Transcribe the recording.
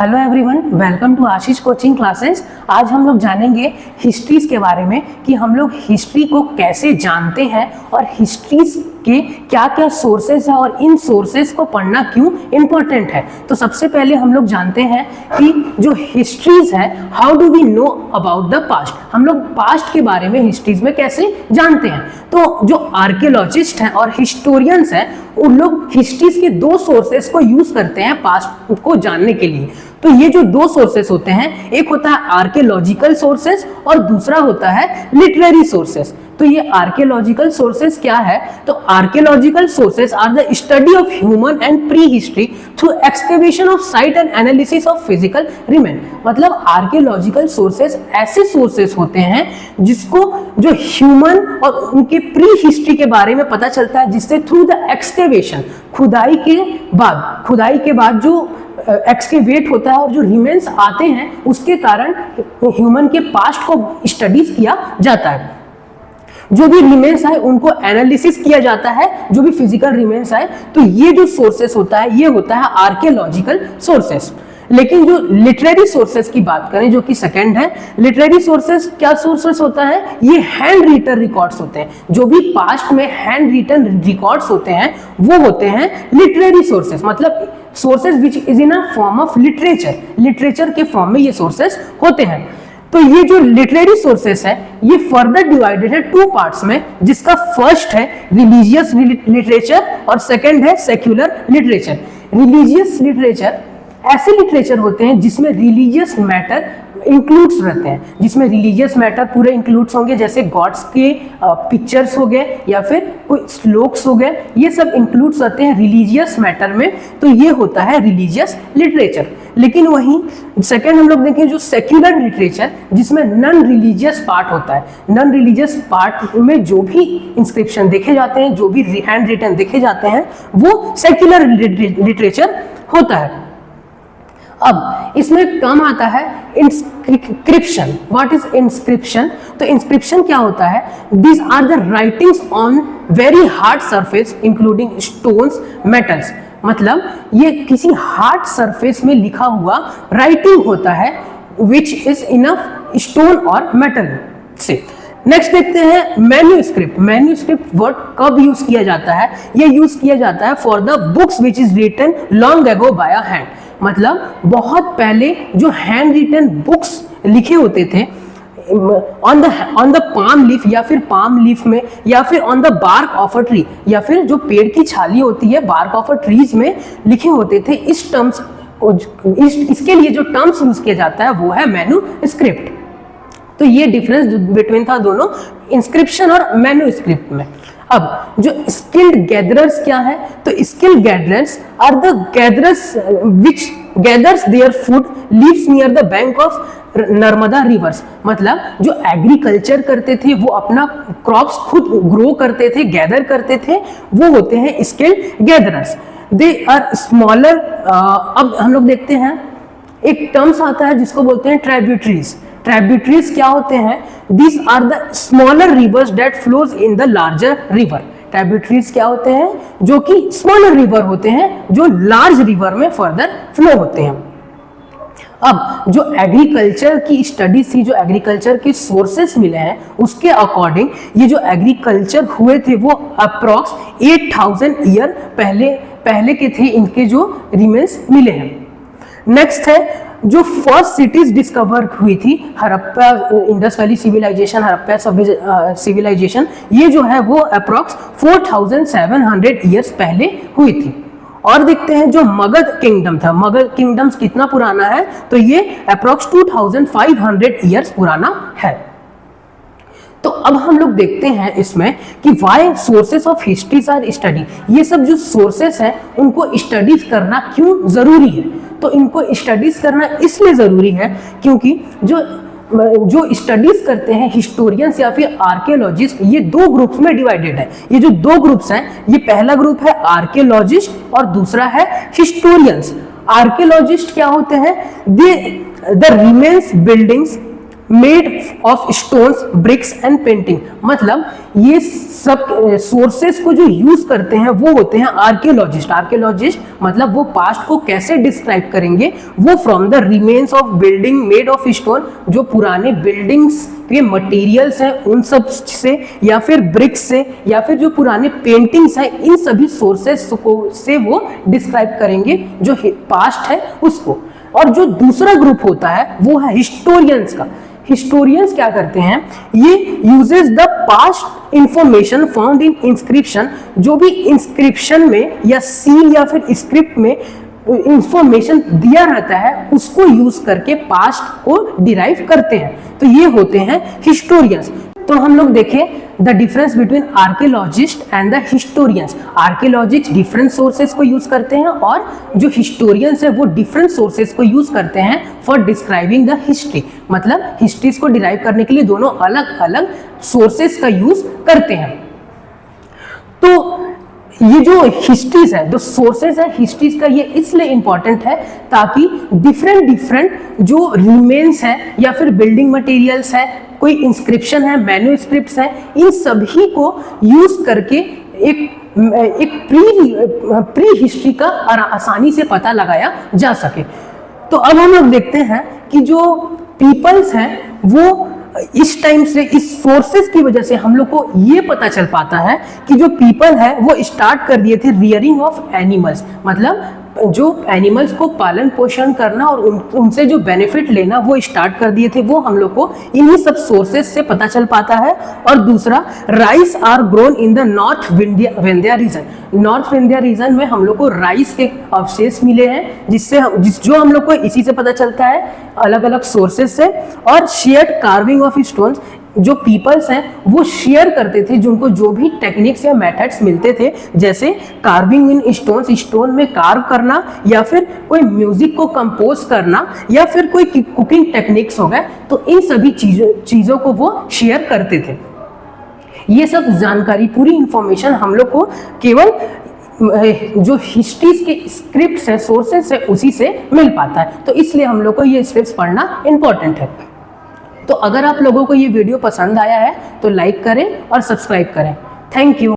Hello everyone, welcome to Ashish coaching classes. आज हम लोग जानेंगे हिस्ट्रीज के बारे में कि हम लोग हिस्ट्री को कैसे जानते हैं और हिस्ट्रीज के क्या क्या सोर्सेस है और इन सोर्सेस को पढ़ना क्यों इम्पोर्टेंट है। तो सबसे पहले हम लोग जानते हैं कि जो हिस्ट्रीज है, how do we know about the past, हम लोग पास्ट के बारे में हिस्ट्रीज में कैसे जानते हैं। तो जो आर्कियोलॉजिस्ट हैं और हिस्टोरियंस हैं, उन लोग हिस्ट्रीज के दो सोर्सेस को यूज करते हैं पास्ट को जानने के लिए। तो ये जो दो सोर्सेस होते हैं, एक होता है आर्कियोलॉजिकल सोर्सेस और दूसरा होता है लिटरेरी सोर्सेस। तो ये आर्कियोलॉजिकल सोर्सेस क्या है? तो archaeological sources are the study of human and prehistory through excavation of site and analysis of physical remain. मतलब आर्कियोलॉजिकल सोर्सेस ऐसे सोर्सेस होते हैं जिसको जो ह्यूमन और उनके प्री हिस्ट्री के बारे में पता चलता है, जिससे थ्रू द एक्सकेवेशन, खुदाई के बाद जो एक्सकेवेट होता है और जो रिमेन्स आते हैं, उसके कारण ह्यूमन के पास्ट को स्टडीज किया जाता है। जो भी रिमेन्स आए उनको एनालिसिस किया जाता है, जो भी फिजिकल रिमेन्स आए। तो ये जो सोर्सेस होता है, ये होता है आर्कियोलॉजिकल सोर्सेस। लेकिन जो लिटरेरी सोर्सेस की बात करें, जो कि सेकंड है, लिटरेरी सोर्सेस क्या सोर्सेस होता है? ये हैंड रिटन रिकॉर्ड्स होते हैं। जो भी पास्ट में हैंड रिटन रिकॉर्ड्स होते हैं वो होते हैं लिटरेरी सोर्सेस। मतलब sources which is in a form of literature के फॉर्म में ये सोर्सेस होते हैं। तो ये जो लिटरेरी सोर्सेस है, ये फर्दर डिवाइडेड है टू पार्ट्स में, जिसका फर्स्ट है रिलीजियस लिटरेचर और सेकंड है सेक्युलर लिटरेचर। रिलीजियस लिटरेचर ऐसे लिटरेचर होते हैं जिसमें रिलीजियस मैटर इंक्लूड्स रहते हैं, जिसमें रिलीजियस मैटर पूरे इंक्लूड्स होंगे, जैसे गॉड्स के पिक्चर्स हो गए या फिर कोई श्लोक्स हो गए, ये सब इंक्लूड्स रहते हैं रिलीजियस मैटर में। तो ये होता है रिलीजियस लिटरेचर। लेकिन वहीं सेकंड हम लोग देखें जो सेक्युलर लिटरेचर, जिसमें नॉन रिलीजियस पार्ट होता है। नॉन रिलीजियस पार्ट में जो भी इंस्क्रिप्शन देखे जाते हैं, जो भी हैंड रिटन देखे जाते हैं, वो सेक्युलर लिटरेचर होता है। अब इसमें काम आता है इंस्क्रिप्शन। What is inscription? तो इंस्क्रिप्शन क्या होता है? These are the writings on very hard surface including stones, metals. मतलब ये किसी हार्ड सरफेस में लिखा हुआ राइटिंग होता है which is in a stone और मेटल से। नेक्स्ट देखते हैं मैन्यूस्क्रिप्ट। मैन्यूस्क्रिप्ट वर्ड कब यूज किया जाता है? ये यूज किया जाता है for the books which is written long ago by a hand. मतलब बहुत पहले जो हैंड रिटन बुक्स लिखे होते थे ऑन द पाम लीफ या फिर पाम लीफ में, या फिर on the bark of a tree, या फिर जो पेड़ की छाली होती है बार्क ऑफ अ ट्रीज में लिखे होते थे। इस टर्म्स इसके लिए जो टर्म्स यूज किया जाता है वो है मैन्यूस्क्रिप्ट। तो ये डिफरेंस बिटवीन था दोनों इंस्क्रिप्शन और मैन्यूस्क्रिप्ट में। अब जो स्किल्ड गैदरर्स क्या है? तो skilled gatherers are the gatherers which gathers their food lives near the bank of Narmada rivers. मतलब जो एग्रीकल्चर करते थे, वो अपना क्रॉप्स खुद ग्रो करते थे, गैदर करते थे, वो होते हैं skilled gatherers. They are smaller. अब हम लोग देखते हैं एक टर्म्स आता है जिसको बोलते हैं ट्राइब्यूटरीज। ट्राइब्यूटरीज क्या होते हैं? These are the smaller rivers that flows in the larger river. Tributaries क्या होते हैं? जो कि स्मॉलर रिवर होते हैं, जो लार्ज रिवर में फर्दर फ्लो होते हैं। अब जो एग्रीकल्चर की स्टडी थी, जो एग्रीकल्चर के सोर्सेस मिले हैं, उसके अकॉर्डिंग ये जो एग्रीकल्चर हुए थे वो अप्रॉक्स 8000 ईयर पहले के थे, इनके जो रिमेन्स मिले हैं। नेक्स्ट है जो फर्स्ट सिटीज डिस्कवर हुई थी, Harappa Indus valley civilisation, Harappa civilisation, ये जो है वो अप्रॉक्स 4700 ईयर्स पहले हुई थी। और देखते हैं जो मगध किंगडम था। मगध किंगडम्स कितना पुराना है? तो ये अप्रॉक्स 2500 ईयर्स पुराना है। तो अब हम लोग देखते हैं इसमें कि why sources of histories are study. ये सब जो सोर्सेस हैं उनको स्टडीज करना क्यों जरूरी है? तो इनको स्टडीज करना इसलिए जरूरी है क्योंकि जो स्टडीज करते हैं हिस्टोरियंस या फिर आर्कियोलॉजिस्ट, ये दो ग्रुप्स में डिवाइडेड है। ये जो दो ग्रुप्स हैं, ये पहला ग्रुप है आर्कियोलॉजिस्ट और दूसरा है हिस्टोरियंस। आर्कियोलॉजिस्ट क्या होते हैं? The remains buildings made of stones, bricks and painting. मतलब ये सब सोर्सेस को जो यूज करते हैं वो होते हैं आर्कियोलॉजिस्ट। आर्कियोलॉजिस्ट मतलब वो पास्ट को कैसे डिस्क्राइब करेंगे, वो from the remains of building made of stone, जो पुराने बिल्डिंग्स के मटेरियल्स हैं उन सब से, या फिर ब्रिक्स से, या फिर जो पुराने पेंटिंग्स हैं, इन सभी सोर्सेस को से वो डिस्क्राइब करेंगे जो पास्ट है उसको। और जो दूसरा ग्रुप होता है वो है हिस्टोरियंस का। हिस्टोरियंस क्या करते हैं, ये uses the past information found in inscription, जो भी इंस्क्रिप्शन में या सील या फिर स्क्रिप्ट में इंफॉर्मेशन दिया रहता है उसको यूज करके पास्ट को डिराइव करते हैं, तो ये होते हैं हिस्टोरियंस। तो हम लोग देखें the difference between archaeologist and the historians. Archaeologist different sources को यूज करते हैं और जो हिस्टोरियंस है वो डिफरेंट सोर्सेज को यूज करते हैं फॉर डिस्क्राइबिंग द हिस्ट्री। मतलब हिस्ट्रीज को डिराइव करने के लिए दोनों अलग अलग सोर्सेज का यूज करते हैं। तो ये जो हिस्ट्रीज है, जो सोर्सेज है हिस्ट्रीज का, ये इसलिए इंपॉर्टेंट है ताकि डिफरेंट जो रिमेन्स है या फिर बिल्डिंग मटेरियल्स है, कोई इंस्क्रिप्शन है, मैन्युस्क्रिप्ट्स है, इन सभी को यूज करके एक प्री हिस्ट्री का आसानी से पता लगाया जा सके। तो अब हम लोग देखते हैं कि जो पीपल्स हैं वो इस टाइम से इस सोर्सेस की वजह से हम लोग को ये पता चल पाता है कि जो पीपल है वो स्टार्ट कर दिए थे रियरिंग ऑफ एनिमल्स। मतलब जो एनिमल्स को पालन पोषण करना और उनसे जो बेनिफिट लेना वो स्टार्ट कर दिए थे, वो हम लोग को इन्हीं सब सोर्सेस से पता चल पाता है। और दूसरा, rice are grown in the north Vindhya region. North Vindhya region में हम लोग को राइस के अवशेष मिले हैं, जो हम लोग को इसी से पता चलता है, अलग अलग सोर्सेस से। और शेयर्ड कार्विंग ऑफ स्टोन्स, जो पीपल्स हैं वो शेयर करते थे, जिनको जो भी टेक्निक्स या मेथड्स मिलते थे, जैसे कार्विंग इन स्टोन्स, स्टोन में कार्व करना, या फिर कोई म्यूजिक को कंपोज करना, या फिर कोई कुकिंग टेक्निक्स हो गए, तो इन सभी चीजों को वो शेयर करते थे। ये सब जानकारी, पूरी इंफॉर्मेशन हम लोग को केवल जो हिस्ट्रीज के स्क्रिप्ट्स है, सोर्सेस है, उसी से मिल पाता है। तो इसलिए हम लोग को ये स्क्रिप्ट्स पढ़ना इंपॉर्टेंट है। तो अगर आप लोगों को ये वीडियो पसंद आया है तो लाइक करें और सब्सक्राइब करें। Thank you.